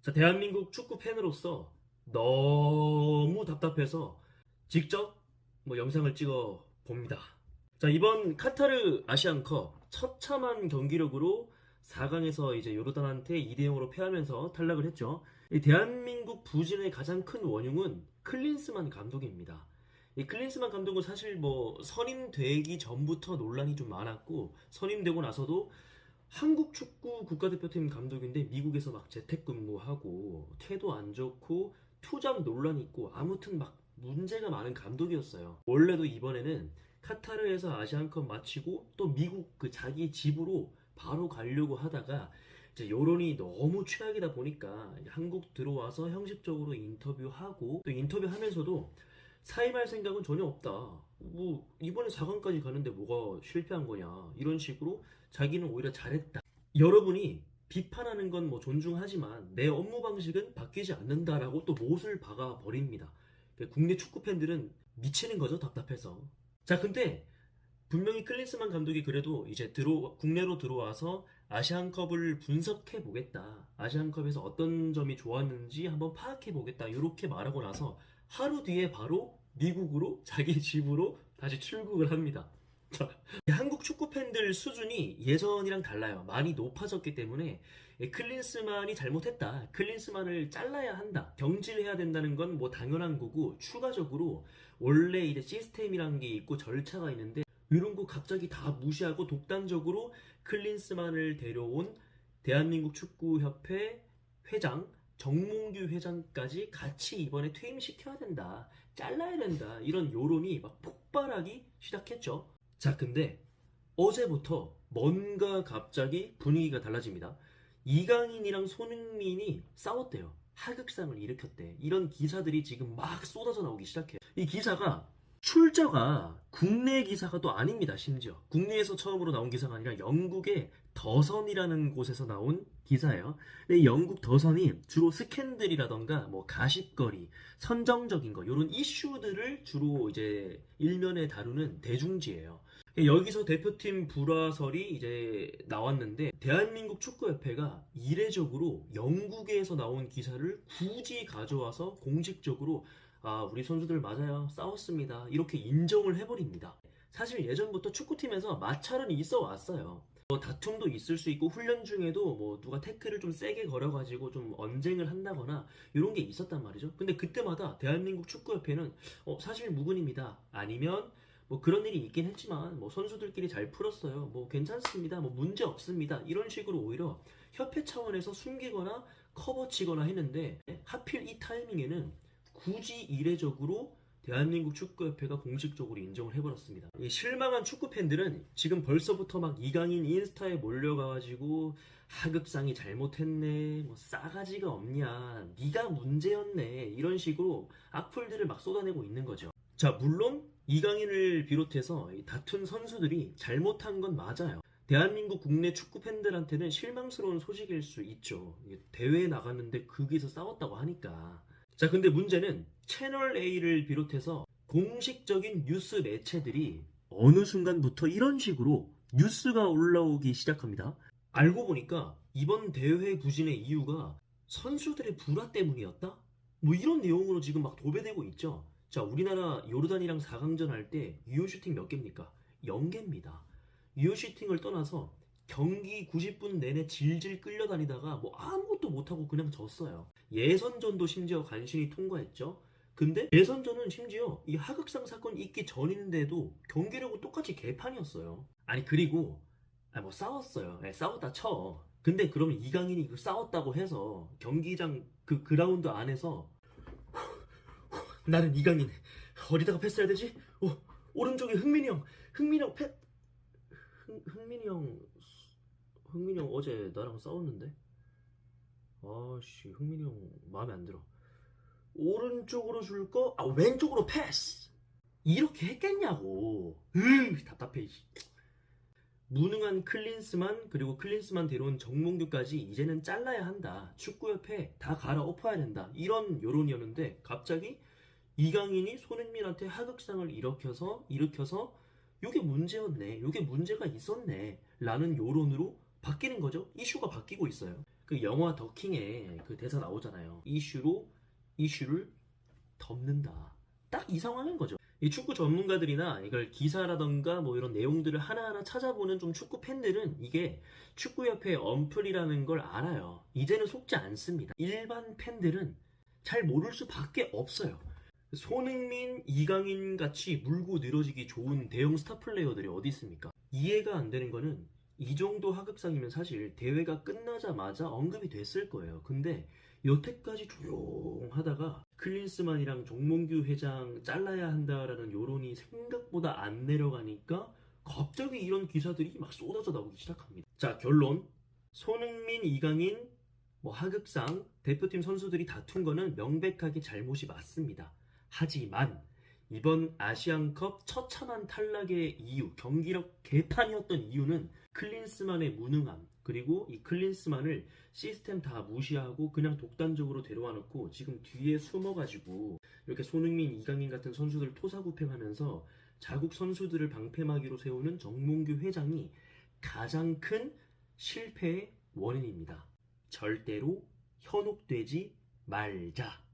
자, 대한민국 축구 팬으로서 너무 답답해서 직접 영상을 찍어 봅니다. 자, 이번 카타르 아시안컵 처참한 경기력으로 4강에서 이제 요르단한테 2대 0으로 패하면서 탈락을 했죠. 이 대한민국 부진의 가장 큰 원흉은 클린스만 감독입니다. 이 클린스만 감독은 사실 선임되기 전부터 논란이 좀 많았고, 선임되고 나서도 한국 축구 국가대표팀 감독인데 미국에서 막 재택근무하고 태도 안 좋고 투잡 논란이 있고 아무튼 막 문제가 많은 감독이었어요. 원래도 이번에는 카타르에서 아시안컵 마치고 또 미국 그 자기 집으로 바로 가려고 하다가 이제 여론이 너무 최악이다 보니까 한국 들어와서 형식적으로 인터뷰하고 또 인터뷰하면서도 사임할 생각은 전혀 없다. 이번에 4강까지 가는데 뭐가 실패한 거냐. 이런 식으로 자기는 오히려 잘했다. 여러분이 비판하는 건 존중하지만 내 업무 방식은 바뀌지 않는다라고 또 못을 박아 버립니다. 국내 축구 팬들은 미치는 거죠, 답답해서. 자, 근데 분명히 클린스만 감독이 그래도 이제 국내로 들어와서 아시안컵을 분석해 보겠다. 아시안컵에서 어떤 점이 좋았는지 한번 파악해 보겠다. 이렇게 말하고 나서 하루 뒤에 바로 미국으로 자기 집으로 다시 출국을 합니다. 자, 한국 축구 팬들 수준이 예전이랑 달라요. 많이 높아졌기 때문에 클린스만이 잘못했다. 클린스만을 잘라야 한다. 경질해야 된다는 건 당연한 거고, 추가적으로 원래 이제 시스템이란 게 있고 절차가 있는데 이런 거 갑자기 다 무시하고 독단적으로 클린스만을 데려온 대한민국 축구협회 회장 정몽규 회장까지 같이 이번에 퇴임시켜야 된다, 잘라야 된다, 이런 여론이 막 폭발하기 시작했죠. 자, 근데 어제부터 뭔가 갑자기 분위기가 달라집니다. 이강인이랑 손흥민이 싸웠대요. 하극상을 일으켰대. 이런 기사들이 지금 막 쏟아져 나오기 시작해요. 이 기사가 출처가 국내 기사가 또 아닙니다. 심지어 국내에서 처음으로 나온 기사가 아니라 영국의 더선이라는 곳에서 나온 기사예요. 근데 이 영국 더선이 주로 스캔들이라던가 가십거리, 선정적인 거 이런 이슈들을 주로 이제 일면에 다루는 대중지예요. 여기서 대표팀 불화설이 이제 나왔는데 대한민국 축구협회가 이례적으로 영국에서 나온 기사를 굳이 가져와서 공식적으로 우리 선수들 맞아요, 싸웠습니다, 이렇게 인정을 해버립니다. 사실 예전부터 축구팀에서 마찰은 있어 왔어요. 다툼도 있을 수 있고 훈련 중에도 누가 태클을 좀 세게 걸어가지고 좀 언쟁을 한다거나 이런 게 있었단 말이죠. 근데 그때마다 대한민국 축구협회는 사실 무근입니다, 아니면 그런 일이 있긴 했지만 선수들끼리 잘 풀었어요, 괜찮습니다, 문제 없습니다, 이런 식으로 오히려 협회 차원에서 숨기거나 커버치거나 했는데, 하필 이 타이밍에는 굳이 이례적으로 대한민국 축구협회가 공식적으로 인정을 해버렸습니다. 실망한 축구팬들은 지금 벌써부터 막 이강인 인스타에 몰려가가지고 하극상이 잘못했네, 싸가지가 없냐, 네가 문제였네, 이런 식으로 악플들을 막 쏟아내고 있는 거죠. 자, 물론 이강인을 비롯해서 다툰 선수들이 잘못한 건 맞아요. 대한민국 국내 축구 팬들한테는 실망스러운 소식일 수 있죠. 대회에 나갔는데 거기서 싸웠다고 하니까. 자, 근데 문제는 채널 A를 비롯해서 공식적인 뉴스 매체들이 어느 순간부터 이런 식으로 뉴스가 올라오기 시작합니다. 알고 보니까 이번 대회 부진의 이유가 선수들의 불화 때문이었다? 이런 내용으로 지금 막 도배되고 있죠. 자, 우리나라 요르단이랑 4강전 할 때 유효 슈팅 몇 개입니까? 0개입니다. 유효 슈팅을 떠나서 경기 90분 내내 질질 끌려다니다가 아무것도 못하고 그냥 졌어요. 예선전도 심지어 간신히 통과했죠. 근데 예선전은 심지어 이 하극상 사건 있기 전인데도 경기력은 똑같이 개판이었어요. 아니, 그리고 싸웠어요. 싸웠다 쳐. 근데 그러면 이강인이 싸웠다고 해서 경기장 그 그라운드 안에서 나는 이강인 어디다가 패스해야 되지? 오른쪽에 흥민이 형 흥민이 형 어제 나랑 싸웠는데? 아씨, 흥민이 형 마음에 안 들어. 오른쪽으로 줄 거? 왼쪽으로 패스! 이렇게 했겠냐고. 답답해. 무능한 클린스만, 그리고 클린스만 데려온 정몽규까지 이제는 잘라야 한다, 축구협회 다 갈아엎어야 된다, 이런 여론이었는데 갑자기 이강인이 손흥민한테 하극상을 일으켜서 이게 문제였네, 이게 문제가 있었네 라는 여론으로 바뀌는 거죠. 이슈가 바뀌고 있어요. 그 영화 더킹에 그 대사 나오잖아요. 이슈로 이슈를 덮는다. 딱 이 상황인 거죠. 이 축구 전문가들이나 이걸 기사라던가 뭐 이런 내용들을 하나하나 찾아보는 좀 축구 팬들은 이게 축구협회의 언플이라는 걸 알아요. 이제는 속지 않습니다. 일반 팬들은 잘 모를 수밖에 없어요. 손흥민, 이강인 같이 물고 늘어지기 좋은 대형 스타 플레이어들이 어디 있습니까? 이해가 안 되는 거는 이 정도 하극상이면 사실 대회가 끝나자마자 언급이 됐을 거예요. 근데 여태까지 조용하다가 클린스만이랑 정몽규 회장 잘라야 한다라는 여론이 생각보다 안 내려가니까 갑자기 이런 기사들이 막 쏟아져 나오기 시작합니다. 자, 결론. 손흥민, 이강인, 뭐 하극상, 대표팀 선수들이 다툰 거는 명백하게 잘못이 맞습니다. 하지만 이번 아시안컵 처참한 탈락의 이유, 경기력 개판이었던 이유는 클린스만의 무능함, 그리고 이 클린스만을 시스템 다 무시하고 그냥 독단적으로 데려와 놓고 지금 뒤에 숨어가지고 이렇게 손흥민, 이강인 같은 선수들 토사구팽하면서 자국 선수들을 방패막이로 세우는 정몽규 회장이 가장 큰 실패의 원인입니다. 절대로 현혹되지 말자.